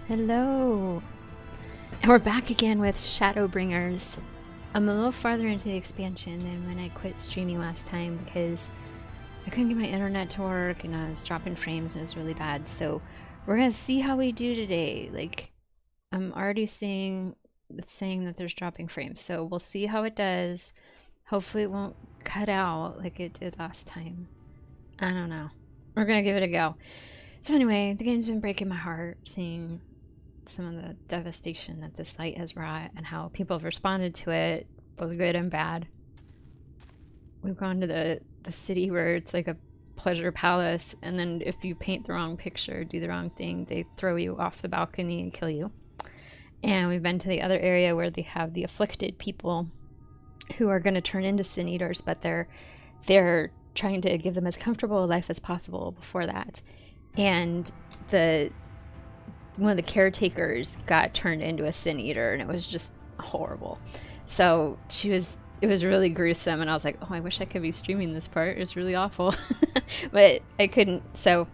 Hello! And we're back again with Shadowbringers. I'm a little farther into the expansion than when I quit streaming last time because I couldn't get my internet to work and I was dropping frames and it was really bad. So we're gonna see how we do today. Like, I'm already seeing it's saying that there's dropping frames, so we'll see how it does. Hopefully it won't cut out like it did last time. I don't know. We're gonna give it a go. So anyway, the game's been breaking my heart seeing some of the devastation that this light has wrought and how people have responded to it, both good and bad. We've gone to the city where it's like a pleasure palace, and then if you paint the wrong picture, do the wrong thing, they throw you off the balcony and kill you. And we've been to the other area where they have the afflicted people who are going to turn into sin eaters, but they're trying to give them as comfortable a life as possible before that. And one of the caretakers got turned into a sin eater, and it was just horrible. So it was really gruesome, and I was like, oh, I wish I could be streaming this part. It's really awful. But I couldn't. So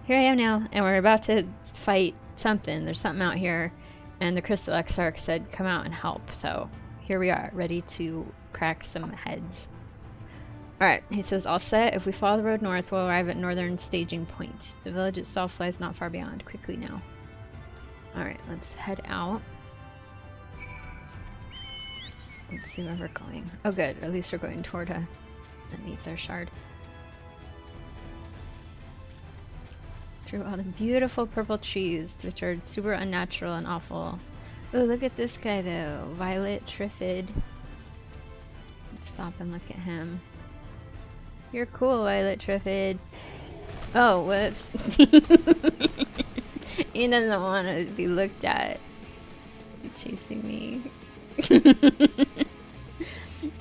here I am now, and we're about to fight something. There's something out here, and the Crystal Exarch said, come out and help. So here we are, ready to crack some heads. Alright, he says, all set. If we follow the road north, we'll arrive at northern staging point. The village itself lies not far beyond. Quickly now. Alright, let's head out. Let's see where we're going. Oh good, at least we're going toward an ether shard. Through all the beautiful purple trees, which are super unnatural and awful. Oh, look at this guy though. Violet Triffid. Let's stop and look at him. You're cool, Violet Triffid. Oh, whoops. He doesn't want to be looked at. Is he chasing me?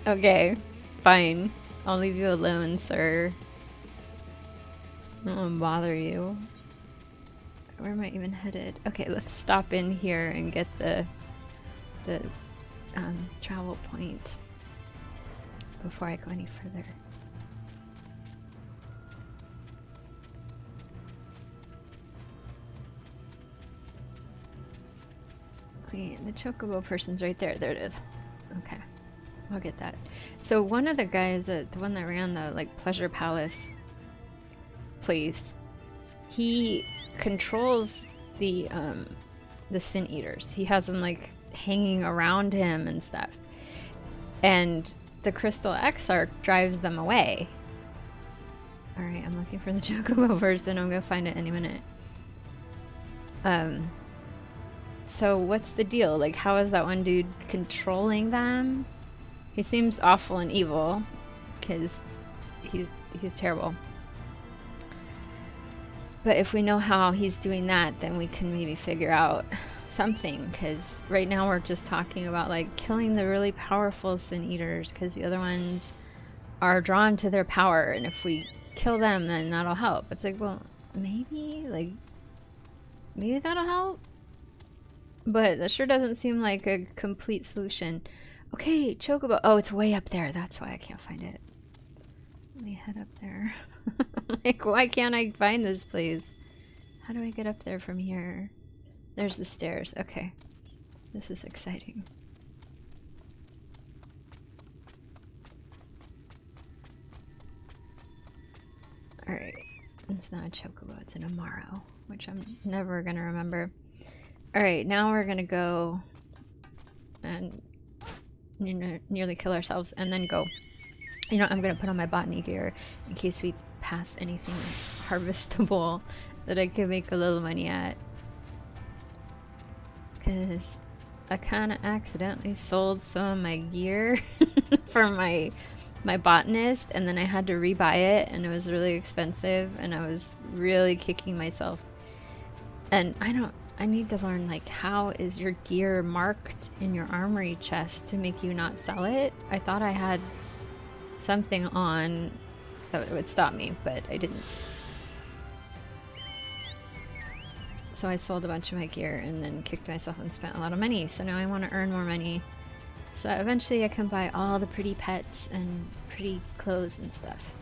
Okay, fine. I'll leave you alone, sir. I don't want to bother you. Where am I even headed? Okay, let's stop in here and get the travel point before I go any further. The chocobo person's right there. There it is. Okay. I'll get that. So one of the guys, the one that ran the like pleasure palace place, he controls the sin eaters. He has them like hanging around him and stuff. And the Crystal Exarch drives them away. Alright, I'm looking for the chocobo person. I'm gonna find it any minute. So what's the deal? Like, how is that one dude controlling them? He seems awful and evil, because he's terrible. But if we know how he's doing that, then we can maybe figure out something, because right now we're just talking about, like, killing the really powerful sin eaters, because the other ones are drawn to their power, and if we kill them, then that'll help. It's like, well, maybe that'll help? But that sure doesn't seem like a complete solution. Okay, chocobo. Oh, it's way up there. That's why I can't find it. Let me head up there. Like, why can't I find this place? How do I get up there from here? There's the stairs. Okay. This is exciting. Alright. It's not a chocobo. It's an Amaro, which I'm never going to remember. Alright, now we're gonna go and nearly kill ourselves and then go. You know, I'm gonna put on my botany gear in case we pass anything harvestable that I could make a little money at. Because I kind of accidentally sold some of my gear for my botanist, and then I had to rebuy it, and it was really expensive, and I was really kicking myself. And I need to learn, like, how is your gear marked in your armory chest to make you not sell it? I thought I had something on that would stop me, but I didn't. So I sold a bunch of my gear and then kicked myself and spent a lot of money. So now I want to earn more money so that eventually I can buy all the pretty pets and pretty clothes and stuff.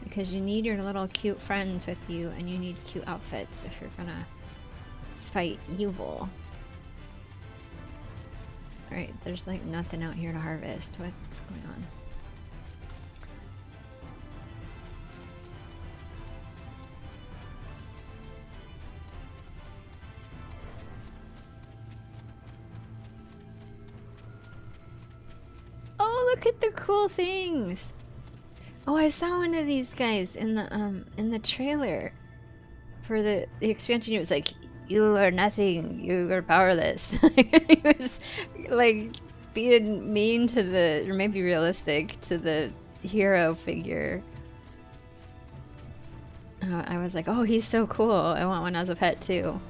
Because you need your little cute friends with you, and you need cute outfits if you're gonna fight evil. Alright, there's like nothing out here to harvest. What's going on? Oh, look at the cool things! Oh, I saw one of these guys in the trailer for the expansion. It was like, you are nothing, you are powerless. He was like being mean to the, or maybe realistic to the hero figure. I was like, oh, he's so cool. I want one as a pet too.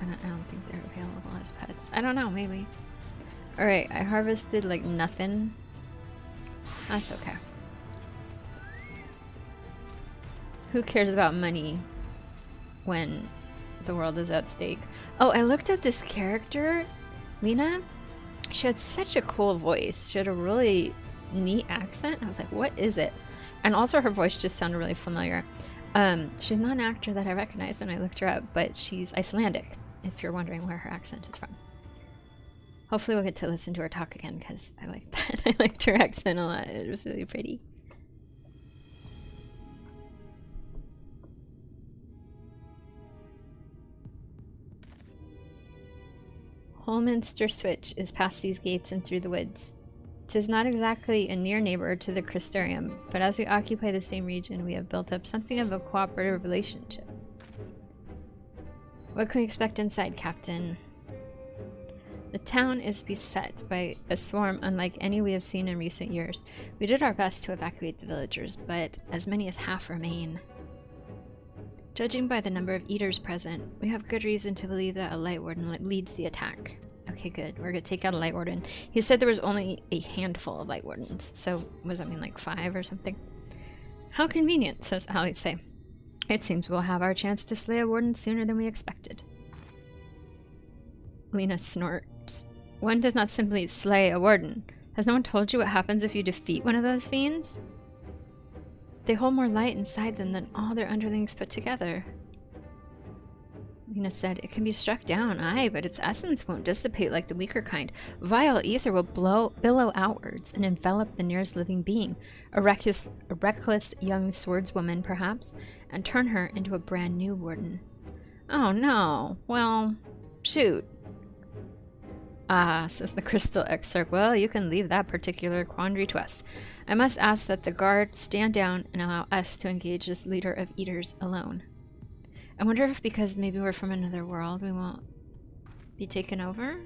I don't think they're available as pets. I don't know, maybe. Alright, I harvested like nothing. That's okay. Who cares about money when the world is at stake? Oh, I looked up this character, Lena. She had such a cool voice. She had a really neat accent. I was like, what is it? And also her voice just sounded really familiar. She's not an actor that I recognized when I looked her up, but she's Icelandic, if you're wondering where her accent is from. Hopefully we'll get to listen to her talk again, because I like that. I liked her accent a lot. It was really pretty. Holminster Switch is past these gates and through the woods. 'Tis not exactly a near neighbor to the Crystarium, but as we occupy the same region, we have built up something of a cooperative relationship. What can we expect inside, Captain? The town is beset by a swarm unlike any we have seen in recent years. We did our best to evacuate the villagers, but as many as half remain. Judging by the number of eaters present, we have good reason to believe that a Light Warden leads the attack. Okay, good. We're gonna take out a Light Warden. He said there was only a handful of Light Wardens, so was that mean like 5 or something? How convenient, says Alice. It seems we'll have our chance to slay a Warden sooner than we expected. Lena snorts. One does not simply slay a Warden. Has no one told you what happens if you defeat one of those fiends? They hold more light inside them than all their underlings put together. Lena said, it can be struck down, aye, but its essence won't dissipate like the weaker kind. Vile ether will billow outwards and envelop the nearest living being, a reckless young swordswoman perhaps, and turn her into a brand new Warden. Oh no, well, shoot. Ah, says the Crystal Exarch. Well, you can leave that particular quandary to us. I must ask that the guard stand down and allow us to engage this leader of eaters alone. I wonder if because maybe we're from another world, we won't be taken over?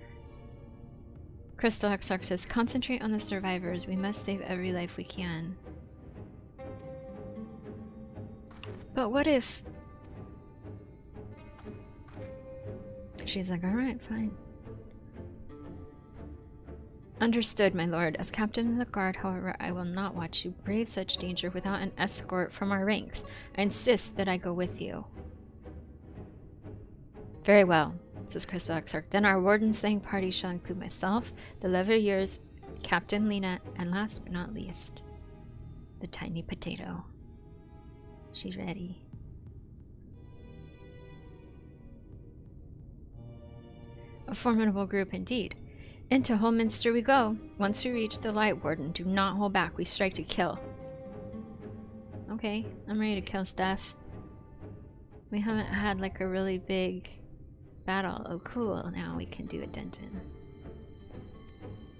Crystal Exarch says, concentrate on the survivors. We must save every life we can. But what if... She's like, alright, fine. Understood, my lord. As captain of the guard, however, I will not watch you brave such danger without an escort from our ranks. I insist that I go with you. Very well, says Crystal Exarch. Then our warden-slaying party shall include myself, the Leverriers, Captain Lena, and last but not least, the tiny potato. She's ready. A formidable group indeed. Into Holminster we go. Once we reach the Light Warden, do not hold back. We strike to kill. Okay, I'm ready to kill stuff. We haven't had like a really big battle. Oh cool, now we can do a dungeon.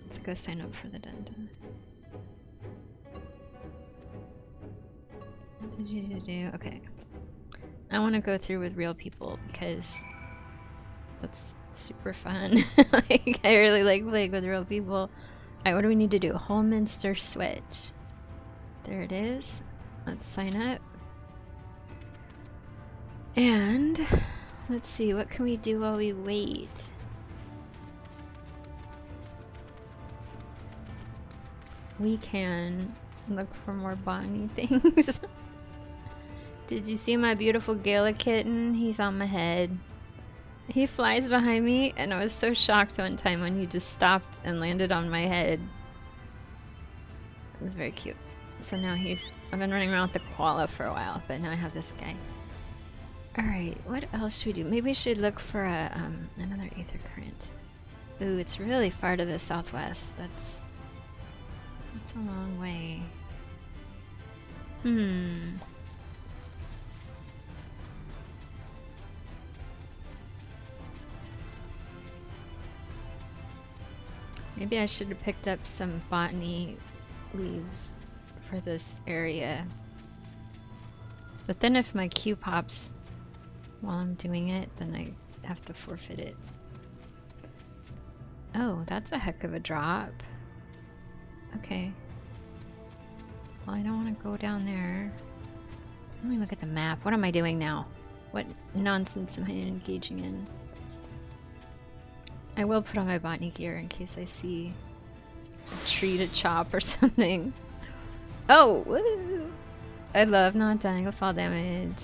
Let's go sign up for the dungeon. Okay. I want to go through with real people because that's super fun. Like, I really like playing with real people. Alright, what do we need to do? Holminster Switch. There it is. Let's sign up. And let's see, what can we do while we wait? We can look for more botany things. Did you see my beautiful Gala kitten? He's on my head. He flies behind me, and I was so shocked one time when he just stopped and landed on my head. It was very cute. So now I've been running around with the koala for a while, but now I have this guy. Alright, what else should we do? Maybe we should look for a another aether current. Ooh, it's really far to the southwest. That's a long way. Maybe I should have picked up some botany leaves for this area. But then if my queue pops while I'm doing it, then I have to forfeit it. Oh, that's a heck of a drop. Okay. Well, I don't want to go down there. Let me look at the map. What am I doing now? What nonsense am I engaging in? I will put on my botany gear in case I see a tree to chop or something. Oh! Woo! I love not dying with fall damage.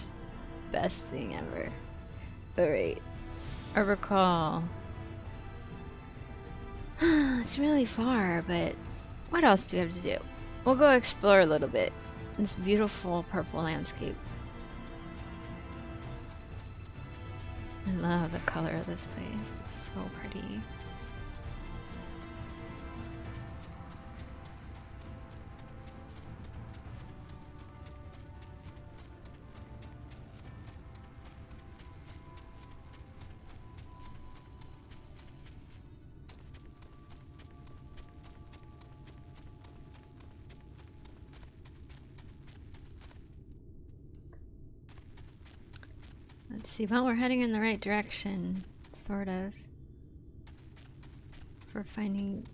Best thing ever. Alright. I recall. It's really far, but what else do we have to do? We'll go explore a little bit. This beautiful purple landscape. I love the color of this place. It's so pretty. Let's see, well, we're heading in the right direction, sort of, for finding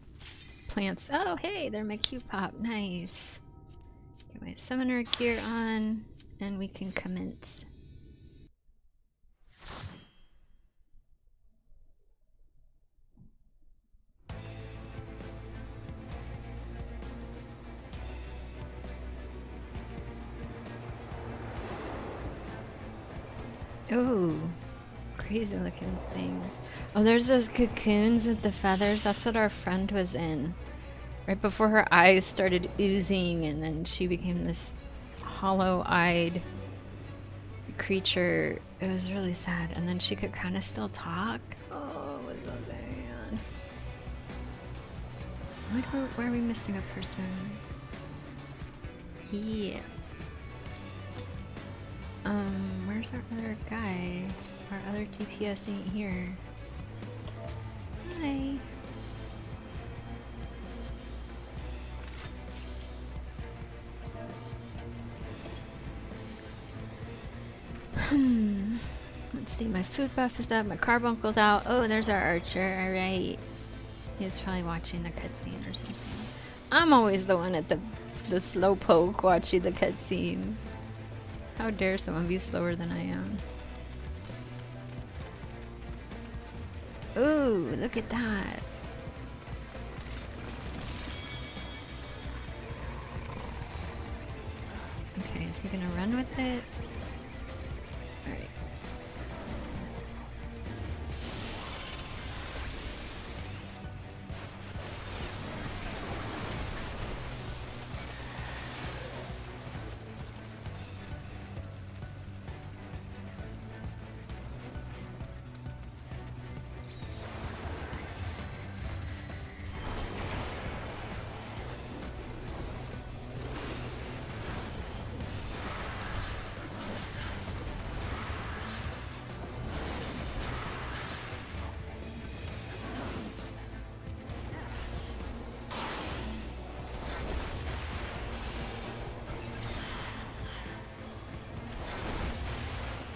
plants. Oh, hey, they're my Q pop. Nice. Get my summoner gear on, and we can commence. Ooh, crazy looking things. Oh, there's those cocoons with the feathers. That's what our friend was in. Right before her eyes started oozing, and then she became this hollow-eyed creature. It was really sad. And then she could kind of still talk. Oh, I love that. Where are we missing a person? Yeah. Where's our other guy? Our other DPS ain't here. Hi. Let's see, my food buff is up, my carbuncle's out. Oh, there's our archer, alright. He's probably watching the cutscene or something. I'm always the one at the slow poke watching the cutscene. How dare someone be slower than I am? Ooh, look at that. Okay, is he gonna run with it? Alright.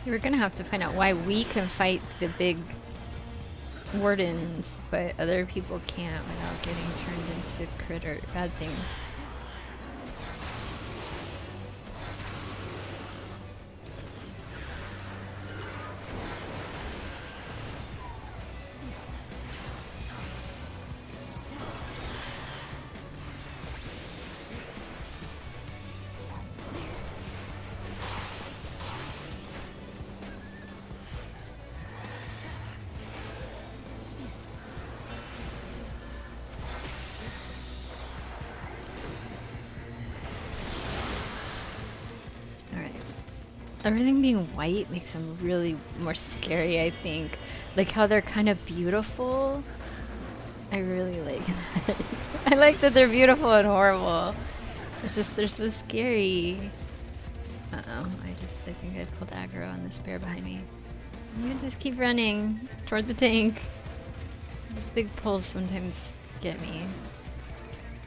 We're gonna have to find out why we can fight the big wardens, but other people can't without getting turned into critter bad things. Everything being white makes them really more scary, I think. Like how they're kind of beautiful. I really like that. I like that they're beautiful and horrible. It's just they're so scary. Uh-oh, I think I pulled aggro on this bear behind me. I'm gonna just keep running toward the tank. Those big pulls sometimes get me.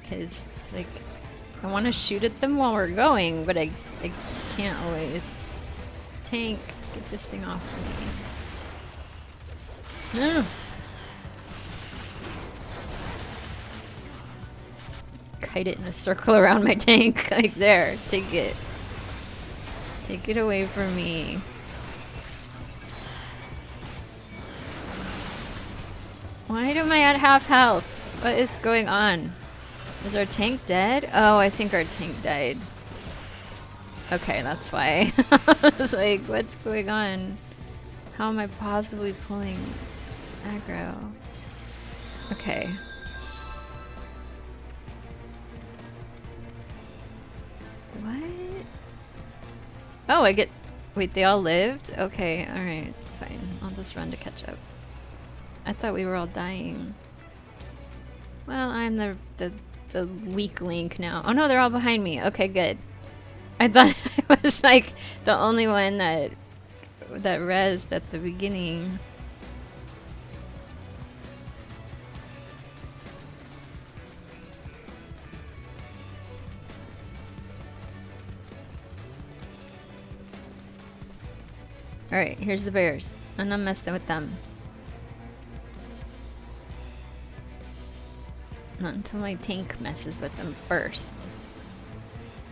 Because it's like, I want to shoot at them while we're going, but I can't always. Tank, get this thing off of me. No! Kite it in a circle around my tank. Like, there, take it. Take it away from me. Why am I at half health? What is going on? Is our tank dead? Oh, I think our tank died. Okay, that's why. I was like, what's going on? How am I possibly pulling aggro? Okay. What? Oh, I get... Wait, they all lived? Okay, alright, fine. I'll just run to catch up. I thought we were all dying. Well, I'm the weak link now. Oh no, they're all behind me. Okay, good. I thought I was like the only one that rezzed at the beginning. Alright, here's the bears. I'm not messing with them. Not until my tank messes with them first.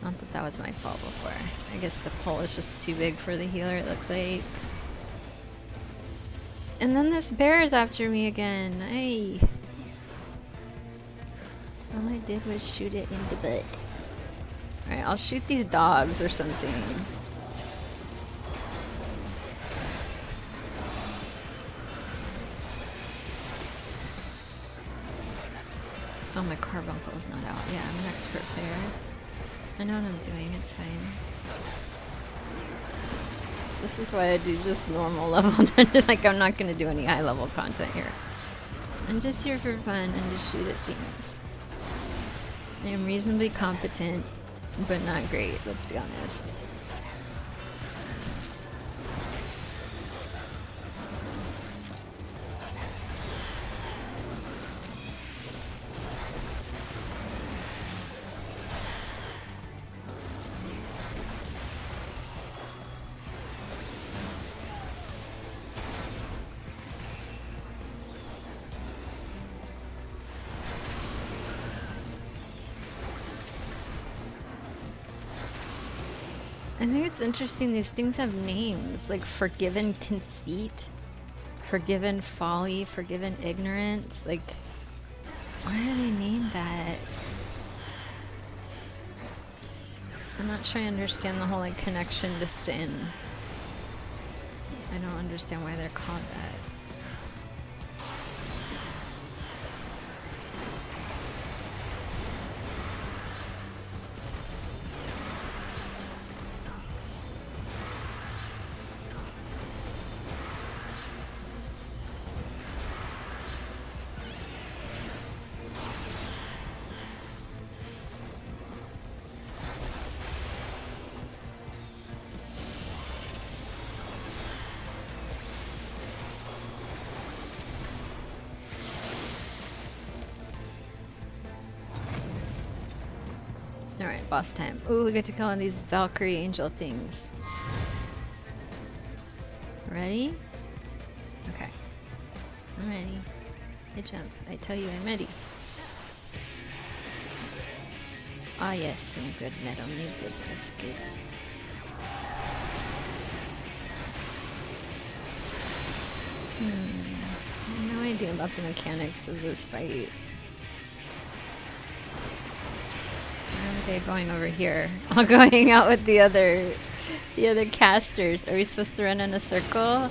Not that that was my fault before. I guess the pull is just too big for the healer, it looked like. And then this bear is after me again. Hey. All I did was shoot it in the butt. Alright, I'll shoot these dogs or something. Oh, my carbuncle's not out. Yeah, I'm an expert player. I know what I'm doing, it's fine. This is why I do just normal level dungeons. Like, I'm not gonna do any high level content here. I'm just here for fun and just shoot at things. I am reasonably competent, but not great, let's be honest. I think it's interesting, these things have names, like Forgiven Conceit, Forgiven Folly, Forgiven Ignorance, like, why do they name that? I'm not trying to understand the whole, like, connection to sin. I don't understand why they're called that. Alright, boss time. Ooh, we get to kill on these Valkyrie angel things. Ready? Okay. I'm ready. I jump. I tell you I'm ready. Ah yes, some good metal music. That's good. I have no idea about the mechanics of this fight. They're going over here. I'll go hang out with the other casters. Are we supposed to run in a circle?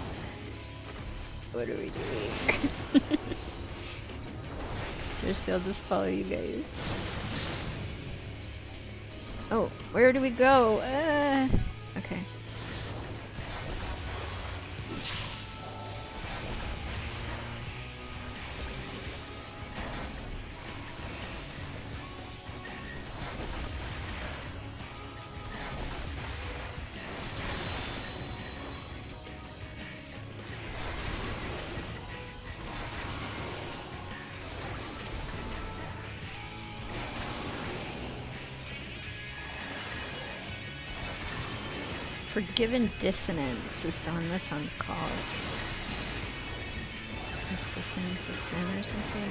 What are we doing? Seriously, I'll just follow you guys. Oh, where do we go? Okay. Forgiven Dissonance is the one this one's called. Is dissonance a sin or something?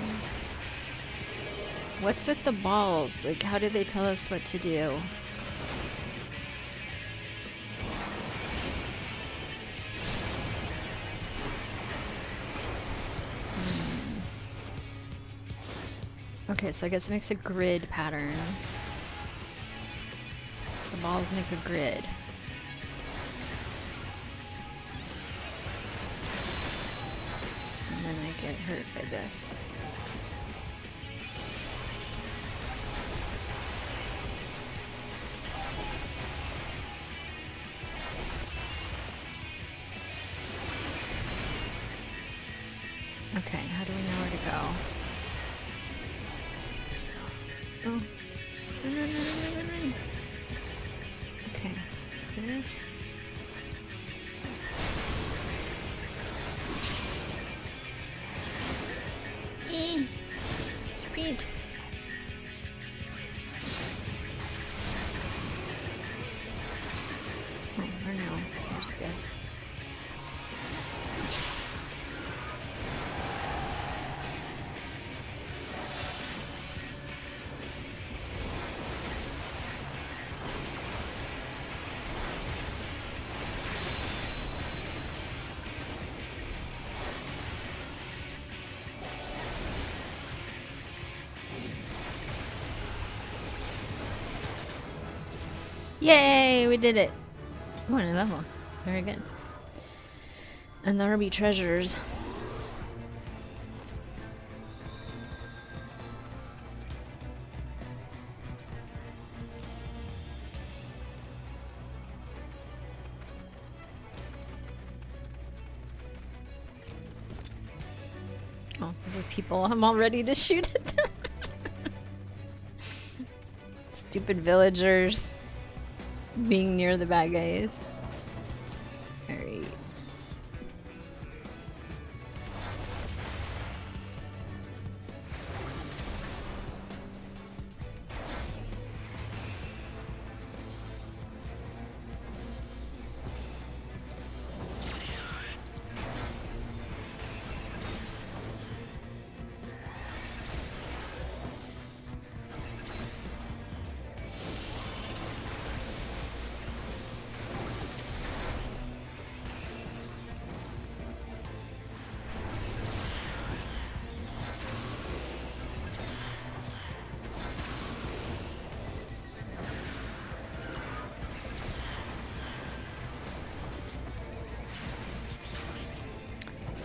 What's with the balls? Like, how do they tell us what to do? Okay, so I guess it makes a grid pattern. The balls make a grid. And then I get hurt by this. Okay, how do we know where to go? Oh. Run. Okay, this. Sweet. Oh, or no, there's good. Yay, we did it. Oh, a new level. Very good. And there'll be treasures. Oh, those are people. I'm all ready to shoot at them. Stupid villagers. Being near the bad guys. Alright.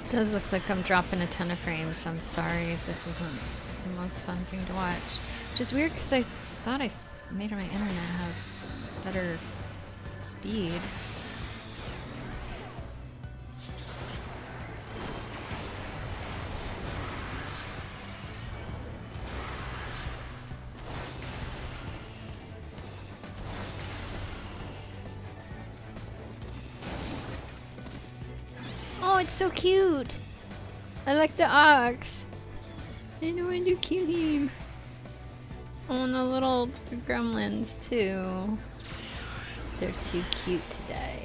It does look like I'm dropping a ton of frames, so I'm sorry if this isn't the most fun thing to watch. Which is weird because I thought I made my internet have better speed. Oh, it's so cute! I like the ox. I know I do cute him. Oh, and the little gremlins too. They're too cute today.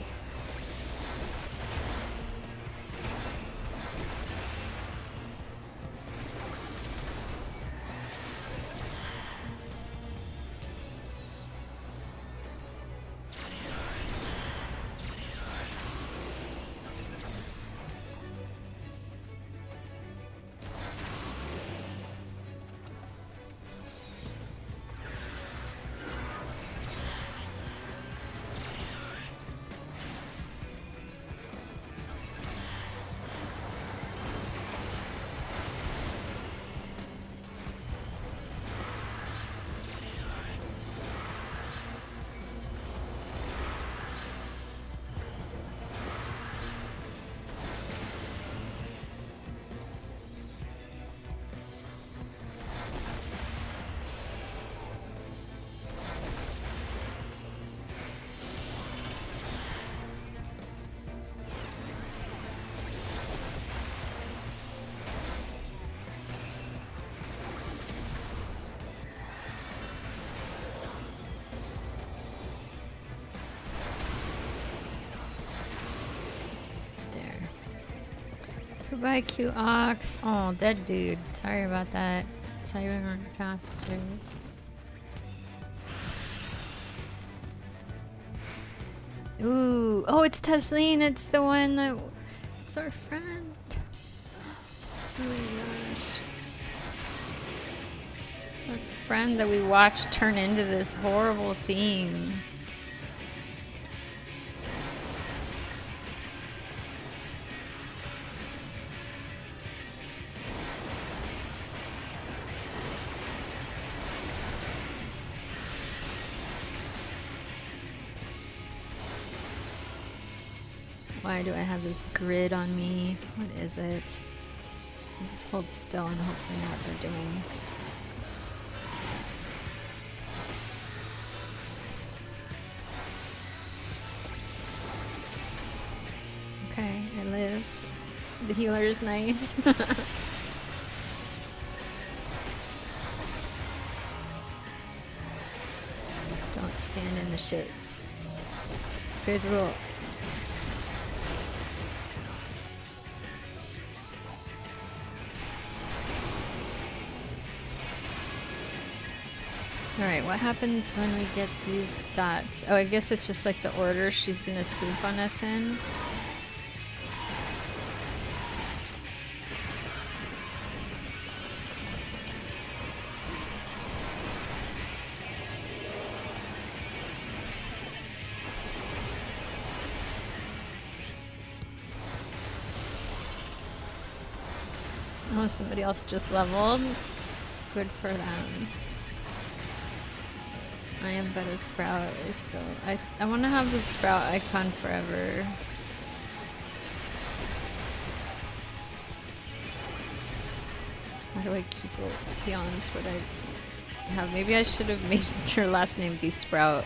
Goodbye, cute ox. Oh, dead dude. Sorry about that. Sorry we weren't faster. Ooh. Oh, it's Tesleen. It's the one that... It's our friend. Oh my gosh. It's our friend that we watched turn into this horrible thing. Why do I have this grid on me? What is it? I'll just hold still and hopefully know what they're doing. Okay, I lived. The healer is nice. Don't stand in the shit. Good rule. Alright, what happens when we get these dots? Oh, I guess it's just like the order she's gonna swoop on us in. Oh, somebody else just leveled. Good for them. I am but a sprout. I want to have the sprout icon forever. How do I keep it beyond what I have? Maybe I should have made your last name be Sprout.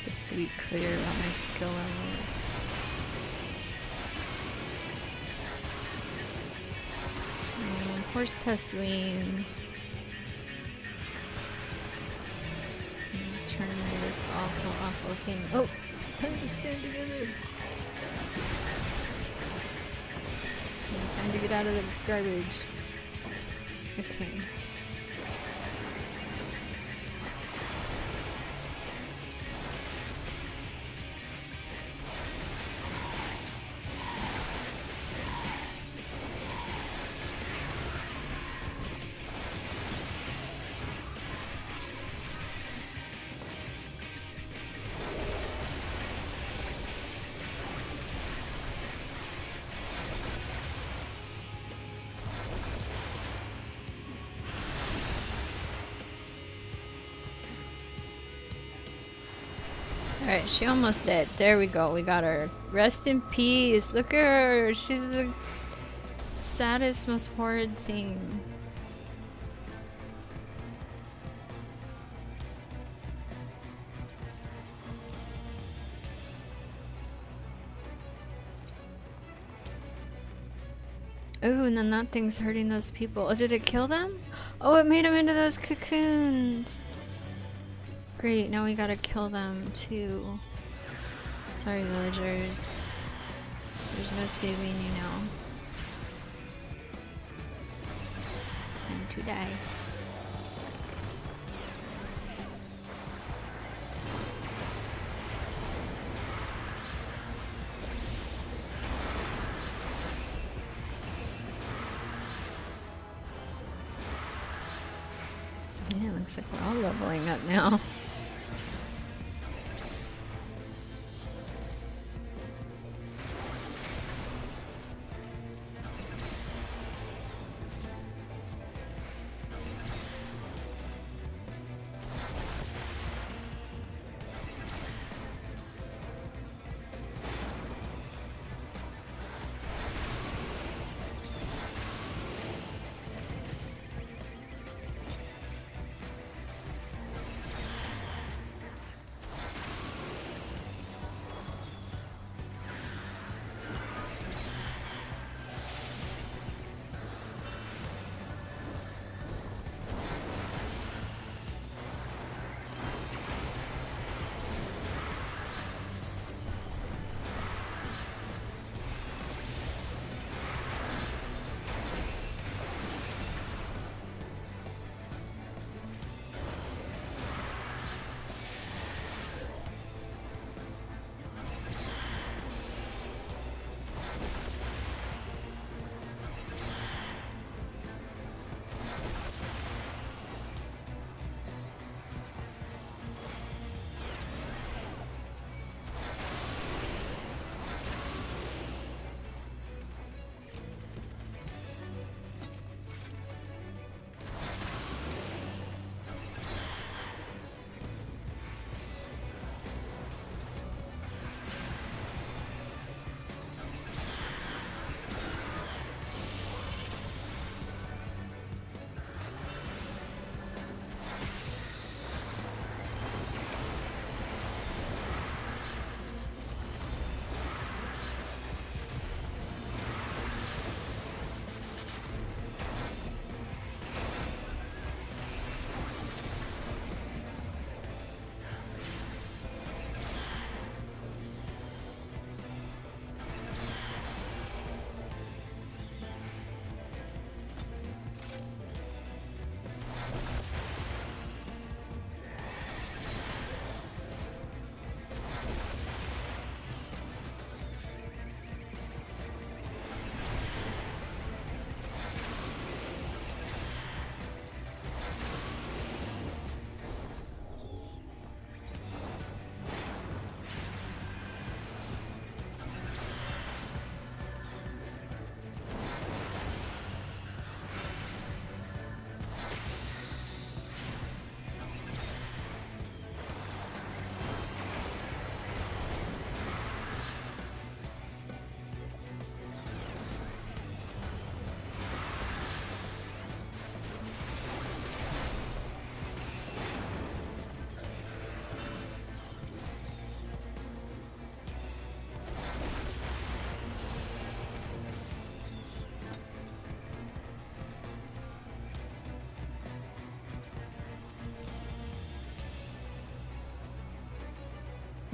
Just to be clear about my skill levels. Where's Tesleen? Turn into this awful, awful thing. Oh! Time to stand together! Time to get out of the garbage. Okay. Alright, she almost dead. There we go. We got her. Rest in peace. Look at her. She's the saddest, most horrid thing. Ooh, and then that thing's hurting those people. Oh, did it kill them? Oh, it made them into those cocoons. Great, now we gotta kill them too. Sorry, villagers. There's no saving you now. Time to die. Yeah, looks like we're all leveling up now.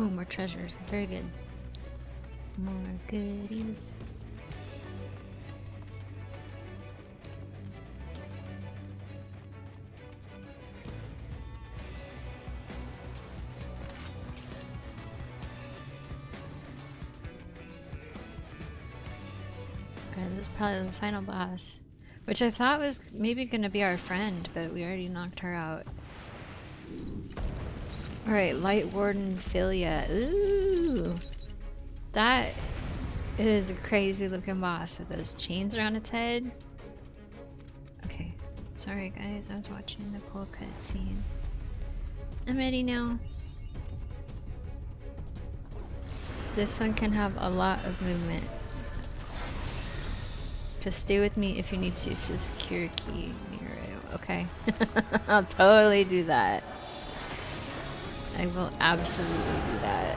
Oh, more treasures. Very good. More goodies. Alright, this is probably the final boss. Which I thought was maybe gonna be our friend, but we already knocked her out. Alright, Light Warden Philia. Ooh! That is a crazy looking boss with those chains around its head. Okay. Sorry guys, I was watching the cool cutscene. I'm ready now. This one can have a lot of movement. Just stay with me if you need to. It says secure key near you. Okay. I'll totally do that. I will absolutely do that.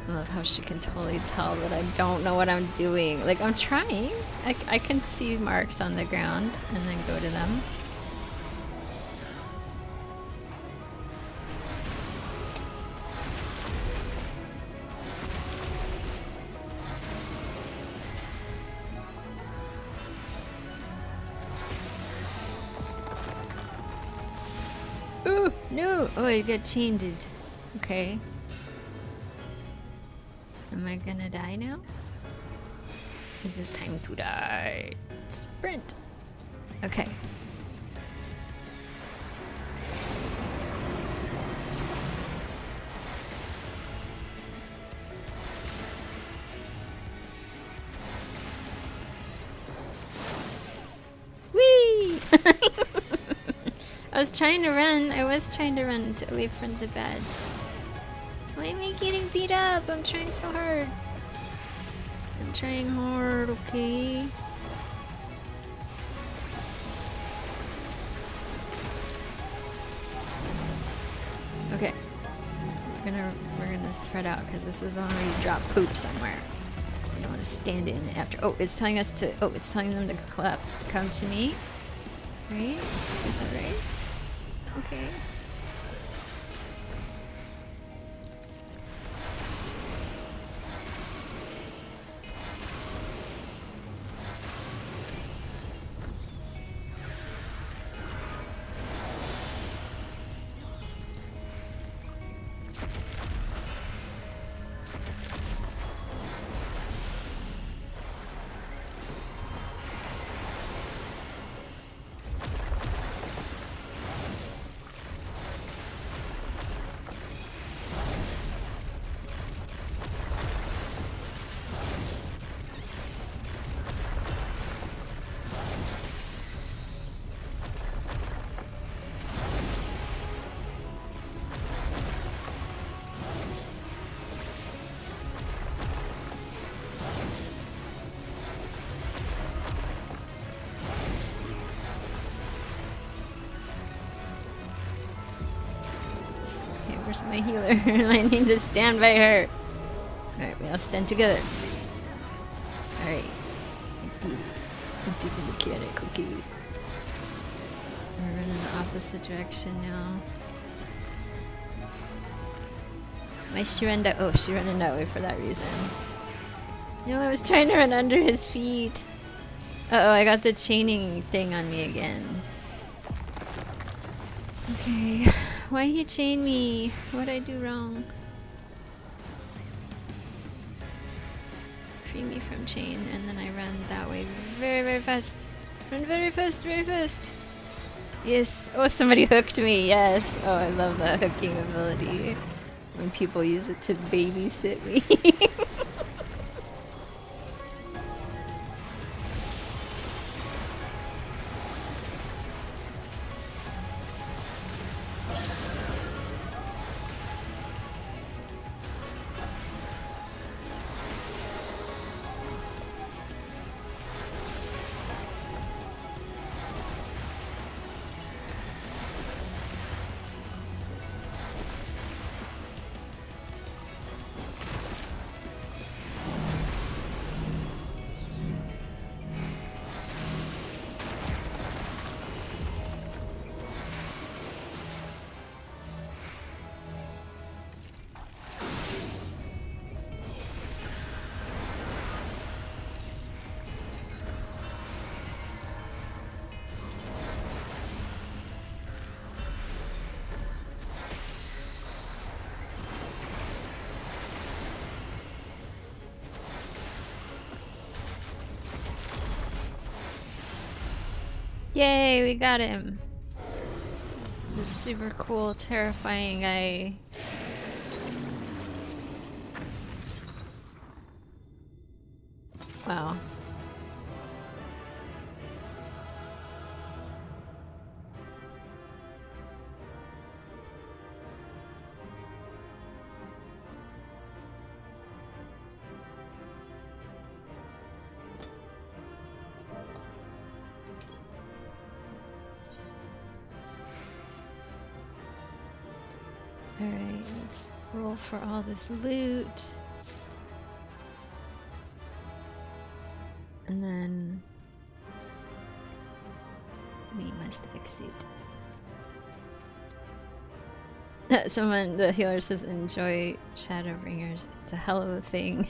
I love how she can totally tell that I don't know what I'm doing. Like, I'm trying. I can see marks on the ground and then go to them. Ooh, no! Oh, I got chained. Okay. Am I gonna die now? Is it time to die? Sprint! Okay. Whee! I was trying to run. I was trying to run away from the beds. Why am I getting beat up? I'm trying so hard. I'm trying hard, okay? Okay. We're gonna spread out because this is the one where you drop poop somewhere. You don't want to stand in after. Oh, it's telling us to. Oh, it's telling them to come to me. Right? Is that right? Okay. Where's my healer? I need to stand by her. Alright, we all stand together. Alright. I did the mechanic, okay. We're running the opposite direction now. My Shirenda. Oh, she running that way for that reason. No, I was trying to run under his feet. Uh-oh, I got the chaining thing on me again. Okay. Why he chain me? What'd I do wrong? Free me from chain, and then I run that way very, very fast. Run very fast, very fast. Yes. Oh, somebody hooked me. Yes. Oh, I love that hooking ability. When people use it to babysit me. Yay, we got him. This super cool, terrifying guy. Wow. Alright, let's roll for all this loot. And then we must exit. Someone, the healer says, enjoy Shadowbringers. It's a hell of a thing.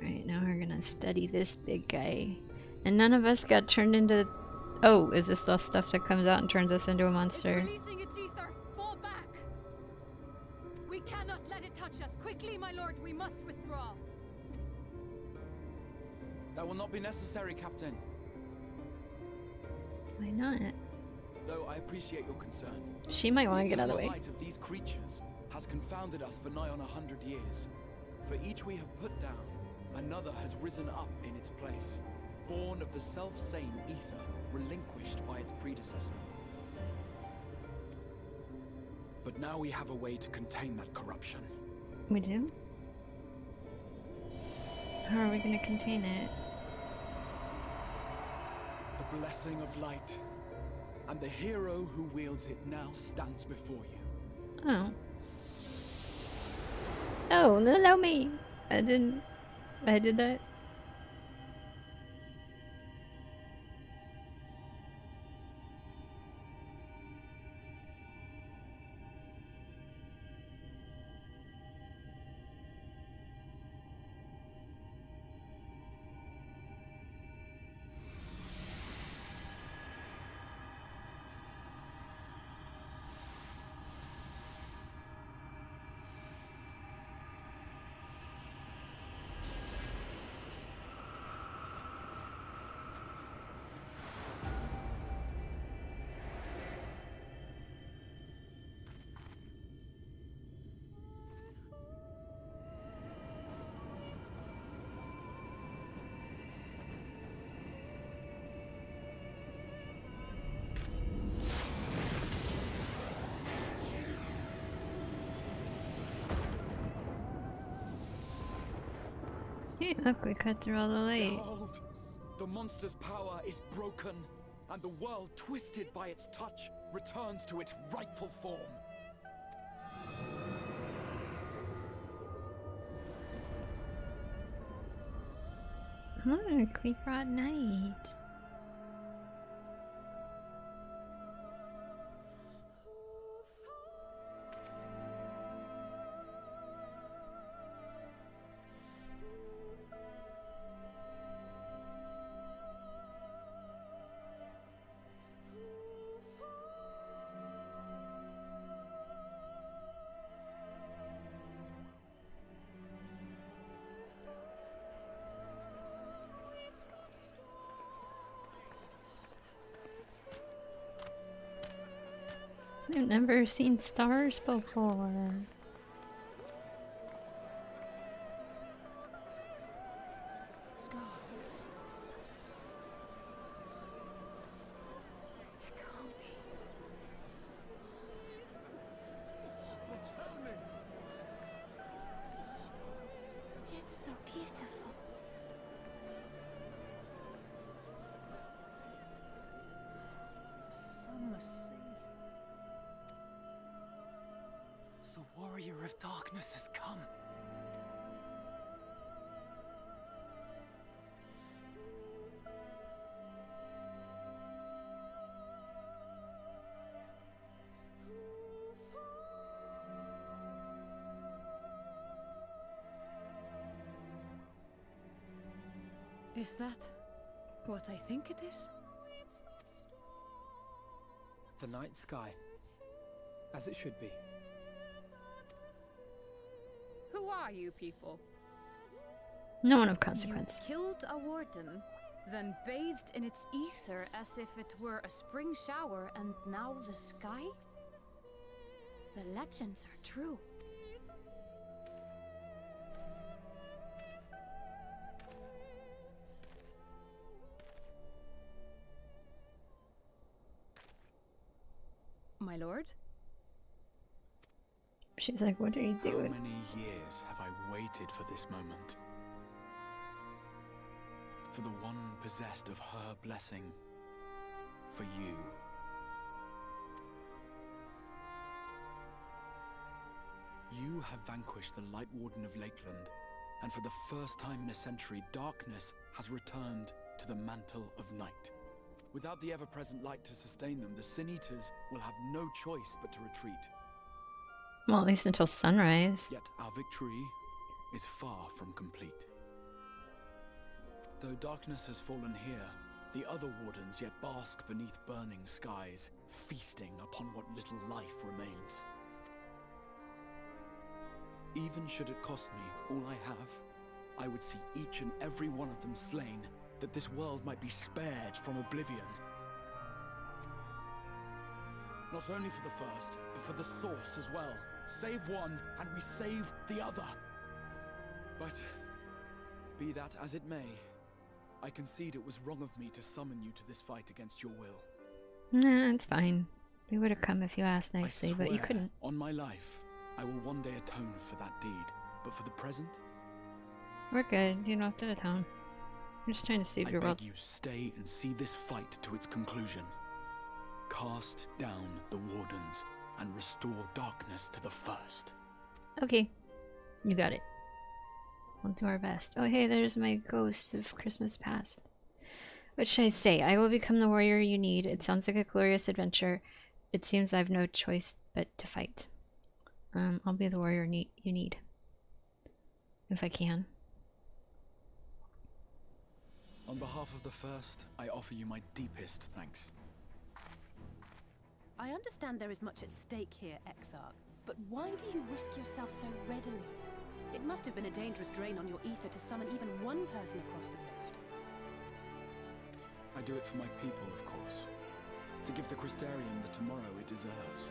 Right, now we're gonna study this big guy. And none of us got turned into... Oh, is this the stuff that comes out and turns us into a monster? It's releasing its ether. Fall back. We cannot let it touch us. Quickly, my lord, we must withdraw. That will not be necessary, Captain. Why not? Though I appreciate your concern. She might want to get out of the way. The light of these creatures has confounded us for nigh on 100 years. For each we have put down, another has risen up in its place, born of the self-same ether, relinquished by its predecessor. But now we have a way to contain that corruption. We do? How are we going to contain it? The blessing of light, and the hero who wields it now stands before you. Oh. Oh, allow me! I did that? Hey, look, we cut through all the light. Behold, the monster's power is broken, and the world, twisted by its touch, returns to its rightful form. Look, we brought night. I've never seen stars before. It's so beautiful. The sunless sea. The warrior of darkness has come. Is that what I think it is? The night sky, as it should be. are you people? No one of consequence. You killed a warden, then bathed in its ether as if it were a spring shower, and now the sky? The legends are true. My lord? She's like, what are you How doing? many years have I waited for this moment? For the one possessed of her blessing. For you. You have vanquished the Light Warden of Lakeland, and for the first time in a century, darkness has returned to the mantle of night. Without the ever-present light to sustain them, the Sin Eaters will have no choice but to retreat. Well, at least until sunrise. Yet our victory is far from complete. Though darkness has fallen here, the other wardens yet bask beneath burning skies, feasting upon what little life remains. Even should it cost me all I have, I would see each and every one of them slain, that this world might be spared from oblivion. Not only for the first, but for the source as well. Save one, and we save the other. But, be that as it may, I concede it was wrong of me to summon you to this fight against your will. Nah, it's fine. We would have come if you asked nicely, but you swear, couldn't. On my life, I will one day atone for that deed. But for the present, We're good. You don't have to atone. I'm just trying to save I your beg world. you stay and see this fight to its conclusion. Cast down the wardens and restore darkness to the first. Okay. You got it. We'll do our best. Oh, hey, there's my ghost of Christmas past. What should I say? I will become the warrior you need. It sounds like a glorious adventure. It seems I have no choice but to fight. I'll be the warrior you need. If I can. On behalf of the first, I offer you my deepest thanks. I understand there is much at stake here, Exarch, but why do you risk yourself so readily? It must have been a dangerous drain on your ether to summon even one person across the rift. I do it for my people, of course. To give the Crystarium the tomorrow it deserves.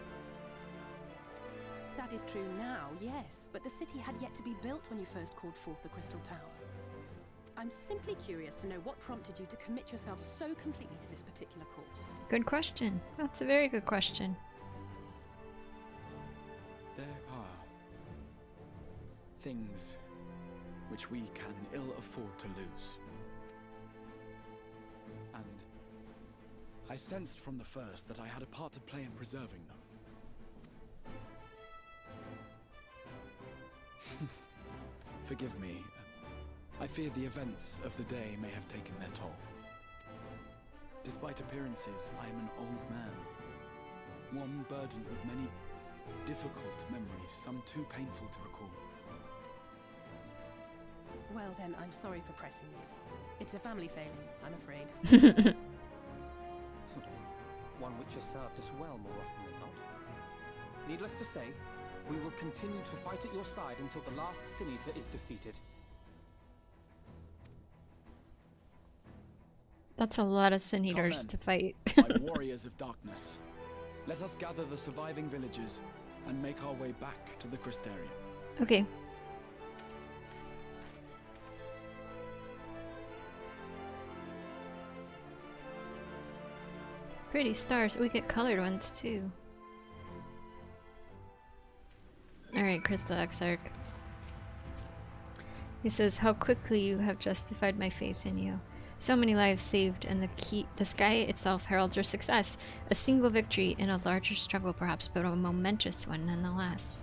That is true now, yes, but the city had yet to be built when you first called forth the Crystal Tower. I'm simply curious to know what prompted you to commit yourself so completely to this particular course. Good question. That's a very good question. There are things which we can ill afford to lose. And I sensed from the first that I had a part to play in preserving them. Forgive me. I fear the events of the day may have taken their toll. Despite appearances, I am an old man. One burdened with many difficult memories, some too painful to recall. Well then, I'm sorry for pressing you. It's a family failing, I'm afraid. One which has served us well more often than not. Needless to say, we will continue to fight at your side until the last Sin Eater is defeated. That's a lot of Sin Eaters then. to fight. My warriors of darkness, let us gather the surviving villages and make our way back to the Crystarium. Okay. Pretty stars. We get colored ones too. Alright, Crystal Exarch. He says, how quickly you have justified my faith in you. So many lives saved, and the sky itself heralds your success. A single victory in a larger struggle perhaps, but a momentous one nonetheless.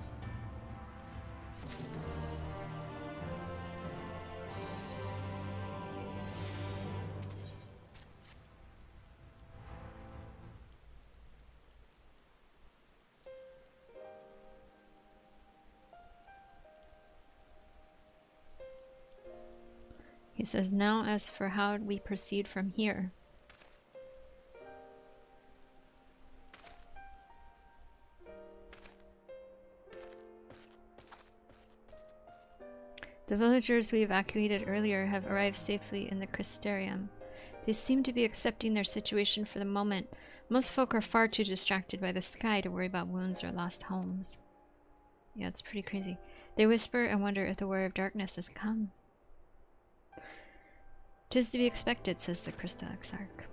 He says, now as for how we proceed from here. The villagers we evacuated earlier have arrived safely in the Crystarium. They seem to be accepting their situation for the moment. Most folk are far too distracted by the sky to worry about wounds or lost homes. Yeah, it's pretty crazy. They whisper and wonder if the War of Darkness has come. "'Tis to be expected," says the Crystal Exarch.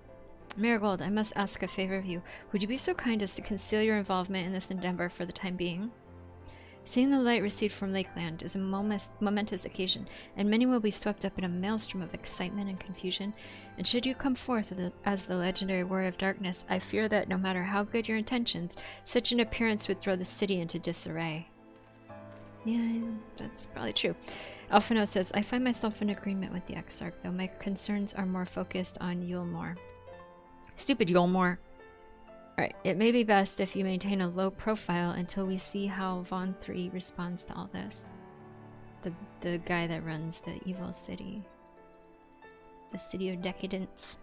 "Marigold, I must ask a favor of you. Would you be so kind as to conceal your involvement in this endeavor for the time being? Seeing the light received from Lakeland is a momentous occasion, and many will be swept up in a maelstrom of excitement and confusion. And should you come forth as the legendary Warrior of Darkness, I fear that no matter how good your intentions, such an appearance would throw the city into disarray." Yeah, that's probably true. Alphino says, "I find myself in agreement with the Exarch, though my concerns are more focused on Yulmore." Stupid Yulmore. Alright, it may be best if you maintain a low profile until we see how Von 3 responds to all this. The guy that runs the evil city. The city of decadence.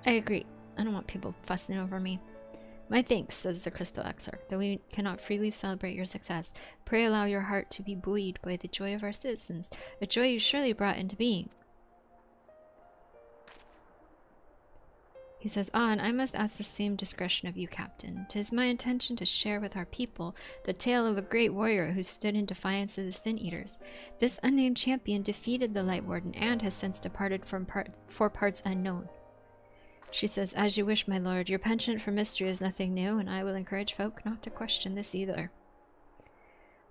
I agree. I don't want people fussing over me. "My thanks," says the Crystal Exarch. "Though we cannot freely celebrate your success, pray allow your heart to be buoyed by the joy of our citizens, a joy you surely brought into being." He says, "On, I must ask the same discretion of you, Captain. 'Tis my intention to share with our people the tale of a great warrior who stood in defiance of the Sin Eaters. This unnamed champion defeated the Light Warden and has since departed for parts unknown." She says, "As you wish, my lord. Your penchant for mystery is nothing new, and I will encourage folk not to question this either.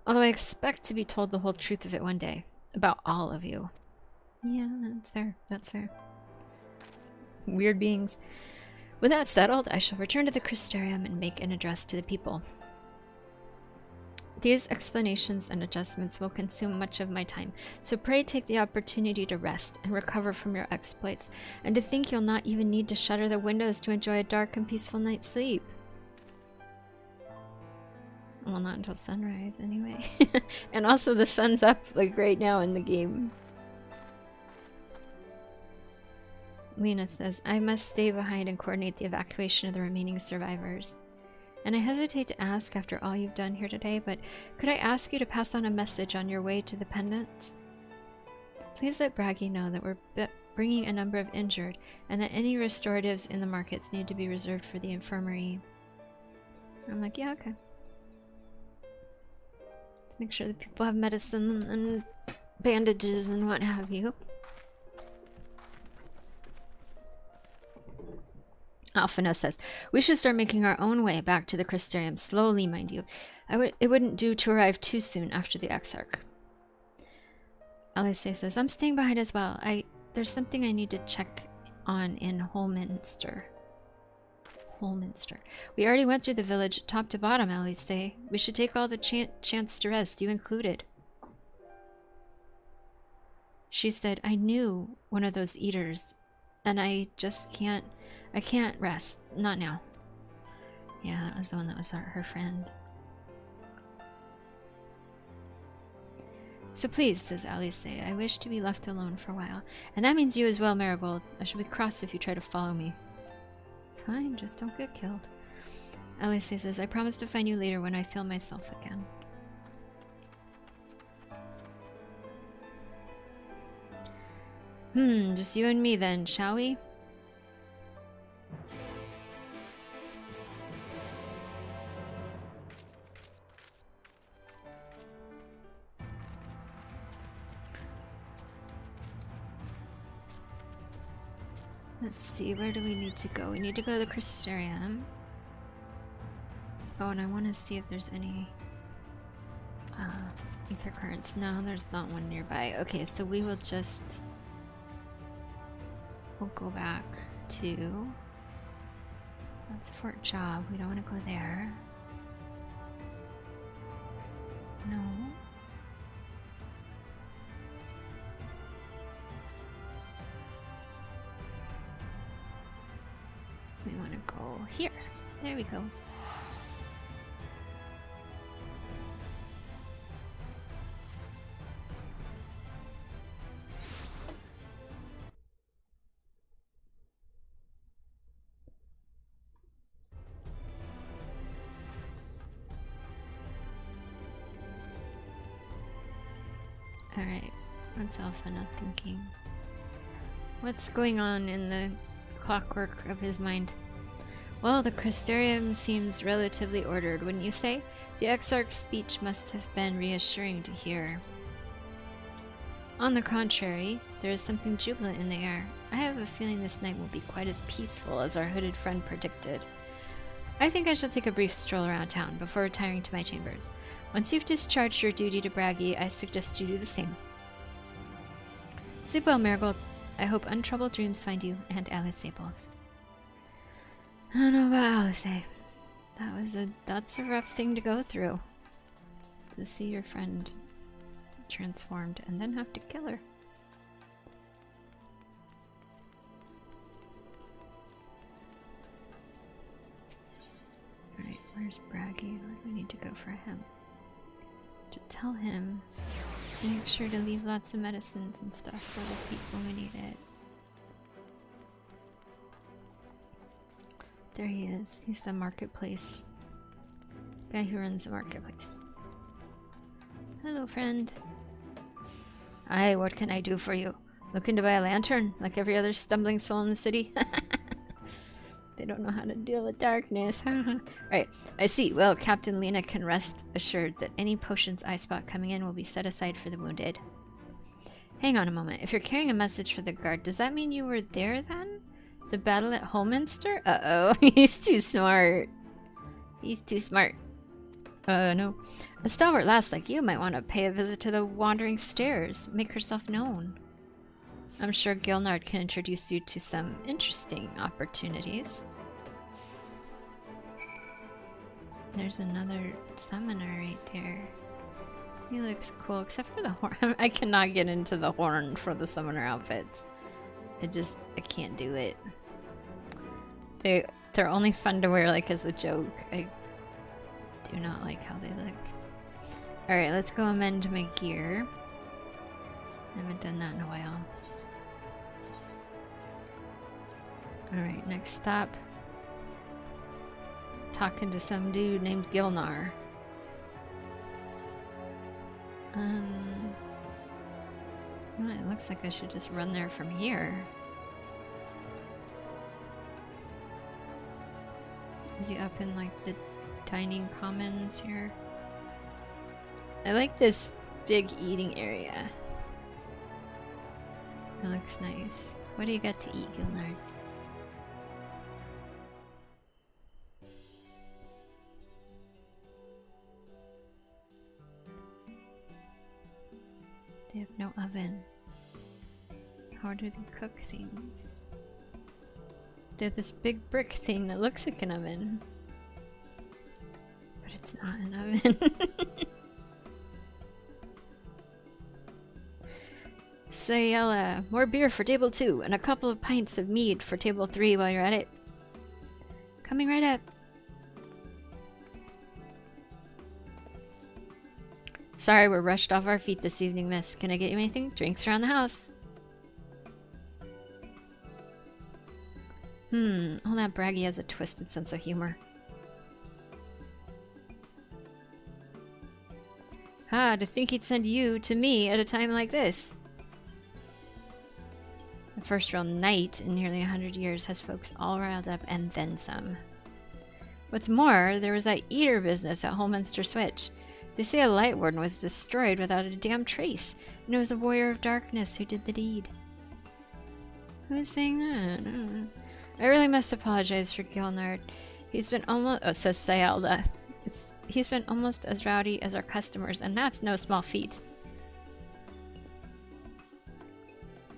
Although I expect to be told the whole truth of it one day. About all of you." Yeah, that's fair. That's fair. Weird beings. "With that settled, I shall return to the Crystarium and make an address to the people. These explanations and adjustments will consume much of my time, so pray take the opportunity to rest and recover from your exploits, and to think you'll not even need to shutter the windows to enjoy a dark and peaceful night's sleep." Well, not until sunrise, anyway. And also the sun's up, like, right now in the game. Lena says, "I must stay behind and coordinate the evacuation of the remaining survivors. And I hesitate to ask after all you've done here today, but could I ask you to pass on a message on your way to the pendants? Please let Braggy know that we're bringing a number of injured, and that any restoratives in the markets need to be reserved for the infirmary." I'm like, yeah, okay. Let's make sure that people have medicine and bandages and what have you. Alphino says, "We should start making our own way back to the Crystarium, slowly, mind you. It wouldn't do to arrive too soon after the Exarch." Alice says, "I'm staying behind as well. There's something I need to check on in Holminster." Holminster. "We already went through the village top to bottom," Alice say. "We should take all the chance to rest, you included." She said, "I knew one of those eaters, and I just can't rest. Not now." Yeah, that was the one that was her friend. "So please," says Alice, "I wish to be left alone for a while. And that means you as well, Marigold. I shall be cross if you try to follow me." "Fine, just don't get killed." Alice says, "I promise to find you later when I feel myself again." Just you and me then, shall we? Let's see, where do we need to go? We need to go to the Crystarium. Oh, and I want to see if there's any ether currents. No, there's not one nearby. Okay, so we will just... we'll go back to... that's Fort Job. We don't want to go there. No. We want to go here. There we go. Alright, what's Alpha not thinking? What's going on in the clockwork of his mind? Well, the Crystarium seems relatively ordered, wouldn't you say? The Exarch's speech must have been reassuring to hear. On the contrary, there is something jubilant in the air. I have a feeling this night will be quite as peaceful as our hooded friend predicted. I think I shall take a brief stroll around town before retiring to my chambers. Once you've discharged your duty to Braggy, I suggest you do the same. Sleep well, Marigold. I hope untroubled dreams find you and Alice both. I don't know about Alice. That's a rough thing to go through. To see your friend transformed and then have to kill her. Alright, where's Braggy? Where do we need to go for him? To tell him to make sure to leave lots of medicines and stuff for the people who need it. There he is. He's the marketplace guy who runs the marketplace. Hello, friend. Aye, what can I do for you? Looking to buy a lantern, like every other stumbling soul in the city? They don't know how to deal with darkness. Right, I see. Well, Captain Lena can rest assured that any potions I spot coming in will be set aside for the wounded. Hang on a moment. If you're carrying a message for the guard, does that mean you were there then? The battle at Holminster? Uh-oh, he's too smart. He's too smart. No. A stalwart lass like you might want to pay a visit to the Wandering Stairs. Make herself known. I'm sure Gilnard can introduce you to some interesting opportunities. There's another summoner right there. He looks cool, except for the horn. I cannot get into the horn for the summoner outfits. I can't do it. They're only fun to wear like as a joke. I do not like how they look. Alright, let's go amend my gear. I haven't done that in a while. Alright, next stop. Talking to some dude named Gilnar. Well, it looks like I should just run there from here. Is he up in like the dining commons here? I like this big eating area. It looks nice. What do you got to eat, Gilnard? They have no oven. How do they cook things? They have this big brick thing that looks like an oven. But it's not an oven. Sayella, more beer for table 2 and a couple of pints of mead for table 3 while you're at it. Coming right up. Sorry, we're rushed off our feet this evening, miss. Can I get you anything? Drinks around the house. All that Braggy has a twisted sense of humor. Ah, to think he'd send you to me at a time like this. The first real night in nearly 100 years has folks all riled up and then some. What's more, there was that eater business at Holminster Switch. They say a light warden was destroyed without a damn trace, and it was the warrior of darkness who did the deed. Who is saying that? I really must apologize for Gilnard. He's been almost, says Sayalda. He's been almost as rowdy as our customers, and that's no small feat.